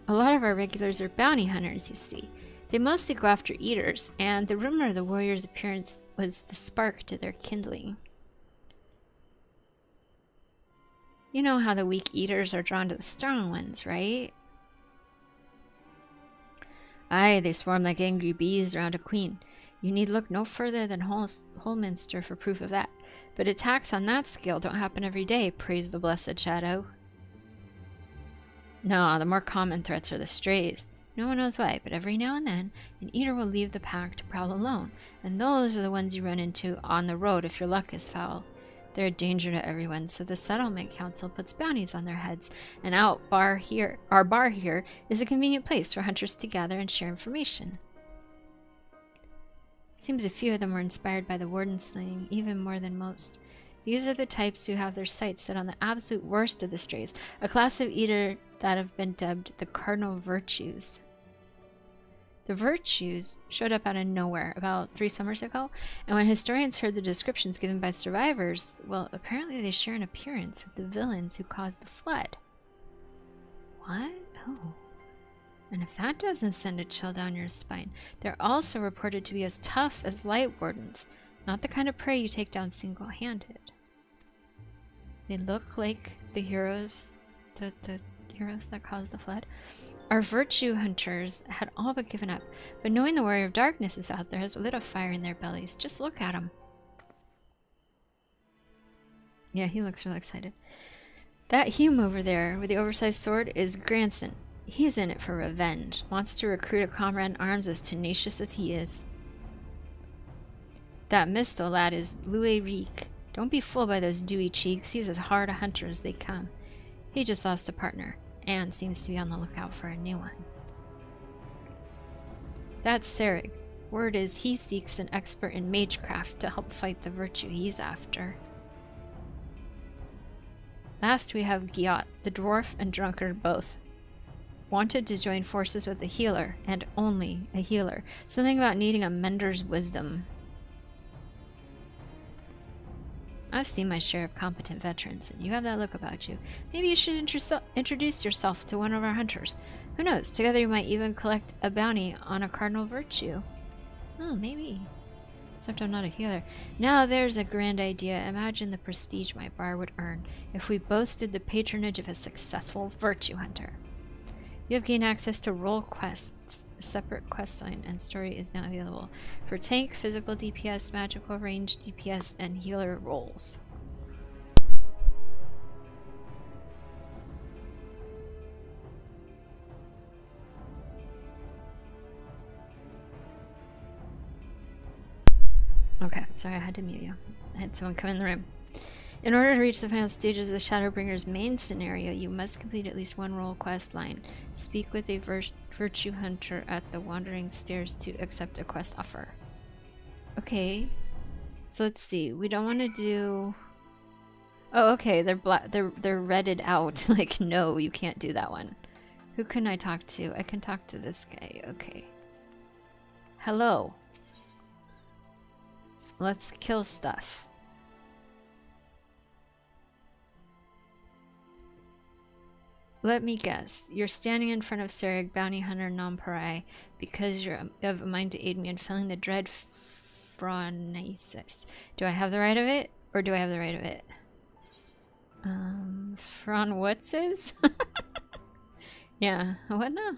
A lot of our regulars are bounty hunters, you see. They mostly go after eaters, and the rumor of the warrior's appearance was the spark to their kindling. You know how the weak eaters are drawn to the strong ones, right? Aye, they swarm like angry bees around a queen. You need look no further than Holminster for proof of that. But attacks on that scale don't happen every day, praise the blessed Shadow. No, the more common threats are the strays. No one knows why, but every now and then, an eater will leave the pack to prowl alone, and those are the ones you run into on the road if your luck is foul. They're a danger to everyone, so the settlement council puts bounties on their heads. And our bar here is a convenient place for hunters to gather and share information. Seems a few of them were inspired by the warden slaying, even more than most. These are the types who have their sights set on the absolute worst of the strays, a class of eater that have been dubbed the cardinal virtues. The virtues showed up out of nowhere about 3 summers ago, and when historians heard the descriptions given by survivors, well, apparently they share an appearance with the villains who caused the flood. What? Oh. And if that doesn't send a chill down your spine, they're also reported to be as tough as light wardens, not the kind of prey you take down single-handed. They look like the heroes, the heroes that caused the flood. Our virtue hunters had all but given up, but knowing the warrior of darkness is out there has lit a fire in their bellies. Just look at him. Yeah, he looks real excited. That Hume over there with the oversized sword is Granson. He's in it for revenge. Wants to recruit a comrade in arms as tenacious as he is. That Mistle lad is Louis Rique. Don't be fooled by those dewy cheeks. He's as hard a hunter as they come. He just lost a partner, and seems to be on the lookout for a new one. That's Serig. Word is he seeks an expert in magecraft to help fight the virtue he's after. Last we have Giot, the dwarf and drunkard both. Wanted to join forces with a healer, and only a healer. Something about needing a mentor's wisdom. I've seen my share of competent veterans, and you have that look about you. Maybe you should introduce yourself to one of our hunters. Who knows, together you might even collect a bounty on a cardinal virtue. Oh, maybe. Except I'm not a healer. Now there's a grand idea. Imagine the prestige my bar would earn if we boasted the patronage of a successful virtue hunter. You have gained access to role quests. A separate quest line and story is now available for tank, physical DPS, magical range DPS, and healer roles. Okay, sorry, I had to mute you. I had someone come in the room. In order to reach the final stages of the Shadowbringers main scenario, you must complete at least one role quest line. Speak with a virtue hunter at the Wandering Stairs to accept a quest offer. Okay, so let's see. We don't want to do. Oh, okay. They're redded out. Like, no, you can't do that one. Who can I talk to? I can talk to this guy. Okay. Hello. Let's kill stuff. Let me guess. You're standing in front of Serig, bounty hunter non-pariah, because you have a mind to aid me in felling the dread Phronesis. Do I have the right of it? Or do I have the right of it? Phronwhatsis? Yeah. What now?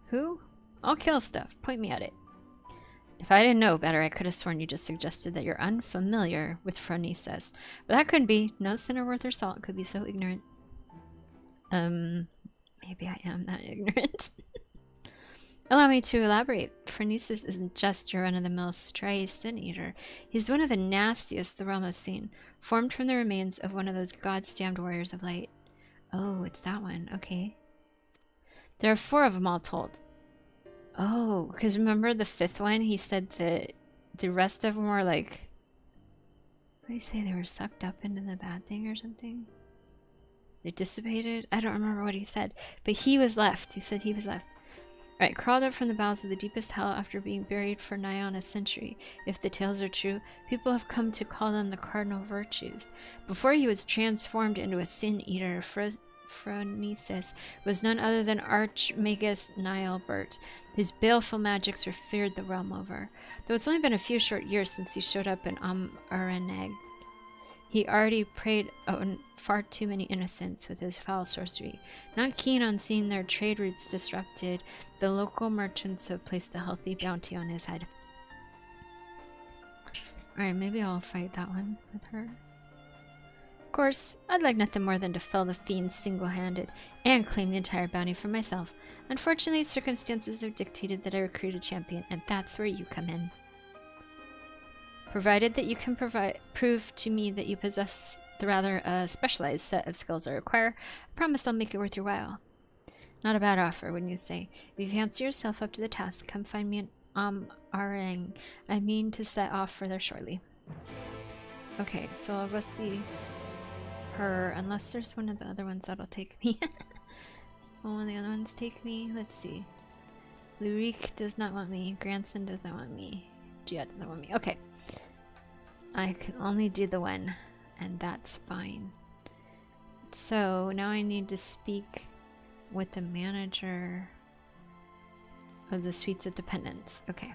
Who? I'll kill stuff. Point me at it. If I didn't know better, I could have sworn you just suggested that you're unfamiliar with Phronesis. But that couldn't be. No sinner worth her salt could be so ignorant. Maybe I am that ignorant. Allow me to elaborate. Phronesis isn't just your run-of-the-mill stray sin-eater. He's one of the nastiest the realm has seen, formed from the remains of one of those god-stamped warriors of light. Oh, it's that one. Okay. There are 4 of them all told. Oh, because remember the 5th one? He said that the rest of them were like... What did he say? They were sucked up into the bad thing or something? They dissipated? I don't remember what he said. But he was left. He said he was left. Alright, crawled up from the bowels of the deepest hell after being buried for nigh on a century. If the tales are true, people have come to call them the cardinal virtues. Before he was transformed into a sin-eater, Phronesis was none other than Archmagus Niallbert, whose baleful magics were feared the realm over. Though it's only been a few short years since he showed up in Araneg, he already preyed on far too many innocents with his foul sorcery. Not keen on seeing their trade routes disrupted, the local merchants have placed a healthy bounty on his head. Alright, maybe I'll fight that one with her. Of course, I'd like nothing more than to fell the fiend single-handed and claim the entire bounty for myself. Unfortunately, circumstances have dictated that I recruit a champion, and that's where you come in. Provided that you can prove to me that you possess the rather specialized set of skills I require, I promise I'll make it worth your while. Not a bad offer, wouldn't you say? If you fancy yourself up to the task, come find me in Arang. I mean to set off further shortly. Okay, so I'll go see her, unless there's one of the other ones that'll take me. Will one of the other ones take me? Let's see. Lurik does not want me. Granson doesn't want me. Gia doesn't want me. Okay. I can only do the one, and that's fine. So now I need to speak with the manager of the Suites of Dependence. Okay.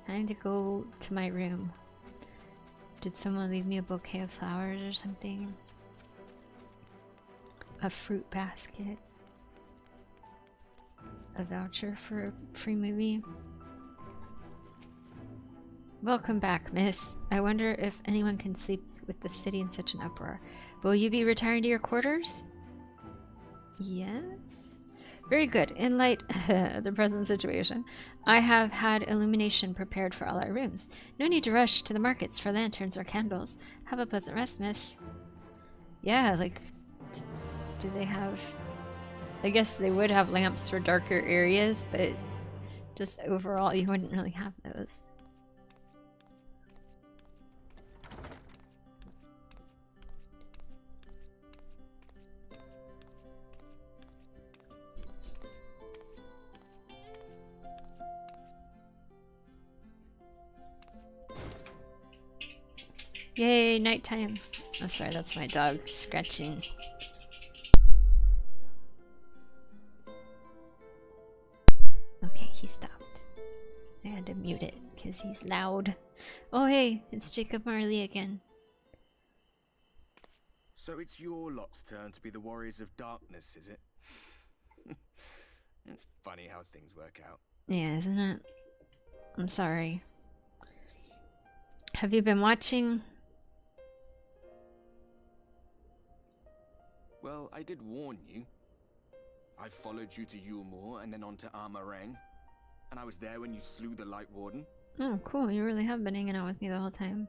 Time to go to my room. Did someone leave me a bouquet of flowers or something? A fruit basket? A voucher for a free movie? Welcome back, miss. I wonder if anyone can sleep with the city in such an uproar. Will you be retiring to your quarters? Yes. Very good. In light of the present situation, I have had illumination prepared for all our rooms. No need to rush to the markets for lanterns or candles. Have a pleasant rest, miss. Yeah, like, do they have... I guess they would have lamps for darker areas, but just overall you wouldn't really have those. Yay, nighttime. Oh, sorry, that's my dog scratching. Okay, he stopped. I had to mute it because he's loud. Oh, hey, it's Jacob Marley again. So it's your lot's turn to be the Warriors of Darkness, is it? It's funny how things work out. Yeah, isn't it? I'm sorry. Have you been watching? Well, I did warn you. I followed you to Yulmore and then on to Armarang. And I was there when you slew the Light Warden. Oh, cool. You really have been hanging out with me the whole time.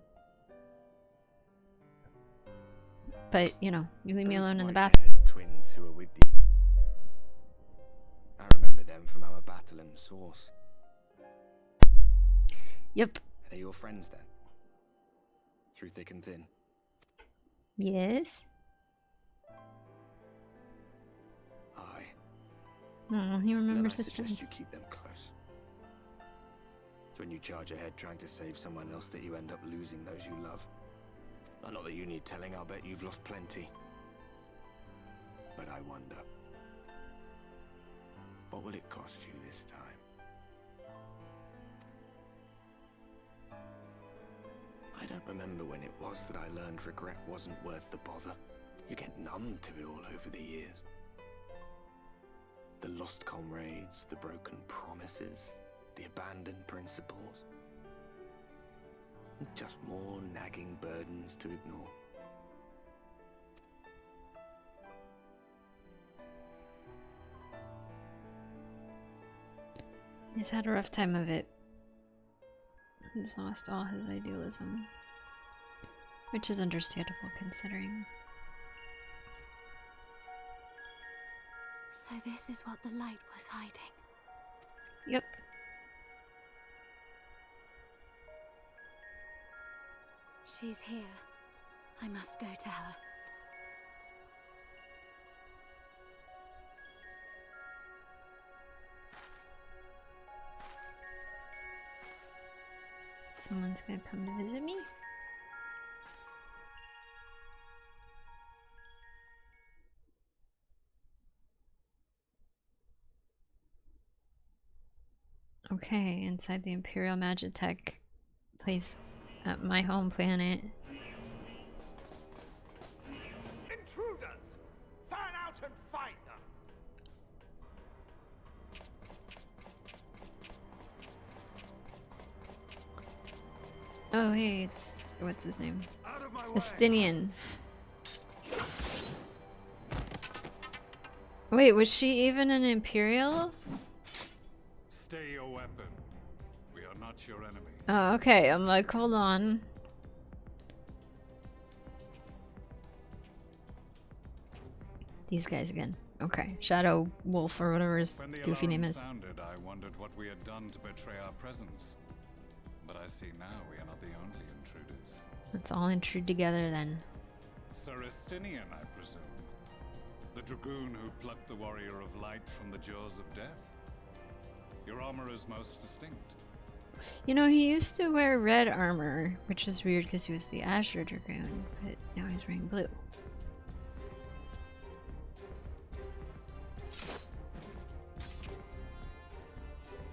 But, you know, you leave me alone in the bathroom. Twins who were with you. I remember them from our battle in the Source. Yep. Are they your friends then? Through thick and thin? Yes. Aye. Oh, he remembers his then I suggest friends. you keep them close. It's when you charge ahead trying to save someone else that you end up losing those you love. Not that you need telling, I'll bet you've lost plenty. But I wonder, what will it cost you this time? I don't remember when it was that I learned regret wasn't worth the bother. You get numb to it all over the years. The lost comrades, the broken promises, the abandoned principles. Just more nagging burdens to ignore. He's had a rough time of it. He's lost all his idealism. Which is understandable considering. So this is what the light was hiding. Yep. She's here. I must go to her. Someone's gonna come to visit me? Okay, inside the Imperial Magitech place at my home planet. Intruders! Fan out and find them! Oh, hey, it's... what's his name? Out of my way! Estinian. Wait, was she even an Imperial? Stay your weapon. We are not your enemy. Oh, okay, I'm like, hold on. These guys again. Okay, Shadow Wolf or whatever his goofy name is. Sounded, I wondered what we had done to betray our presence. But I see now we are not the only intruders. Let's all intrude together then. Sir Estinian, I presume. The dragoon who plucked the warrior of light from the jaws of death. Your armor is most distinct. You know, he used to wear red armor, which was weird because he was the Azure Dragoon, but now he's wearing blue.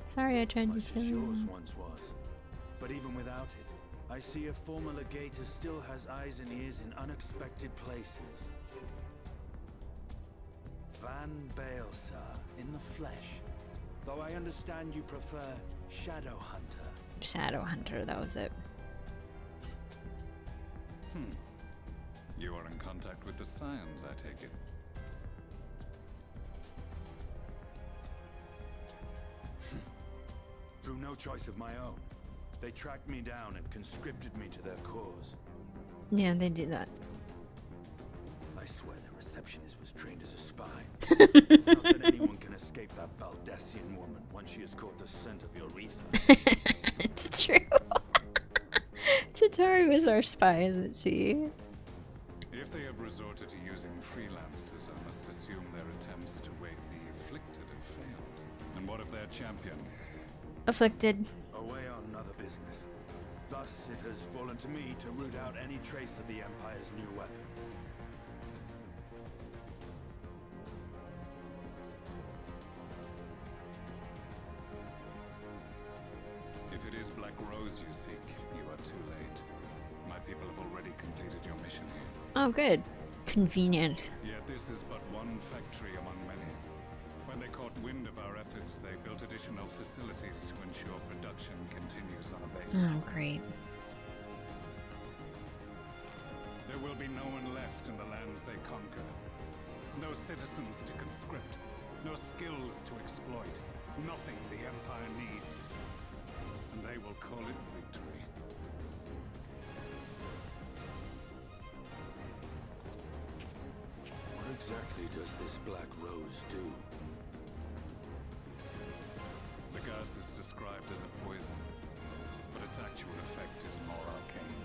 Sorry, I tried to Much kill as yours you. once was. But even without it, I see a former legator still has eyes and ears in unexpected places. Van Baelsar, in the flesh. Though I understand you prefer Shadowhunter. Shadowhunter, that was it. You are in contact with the Scions, I take it. Through no choice of my own. They tracked me down and conscripted me to their cause. Yeah, they do that. I swear the receptionist was trained as a spy. Not that anyone can escape that Baldessian woman once she has caught the scent of your ether. It's true. Tatari was our spy, isn't she? If they have resorted to using freelancers, I must assume their attempts to wake the afflicted have failed. And what of their champion? Afflicted. Away on other business. Thus, it has fallen to me to root out any trace of the Empire's new weapon. If it is Black Rose you seek, you are too late. My people have already completed your mission here. Oh, good. Convenient. Yet this is but one factory among many. When they caught wind of our efforts, they built additional facilities to ensure production continues unabated. Oh, great. There will be no one left in the lands they conquer. No citizens to conscript. No skills to exploit. Nothing the Empire needs. And they will call it victory. What exactly does this Black Rose do? The gas is described as a poison, but its actual effect is more arcane.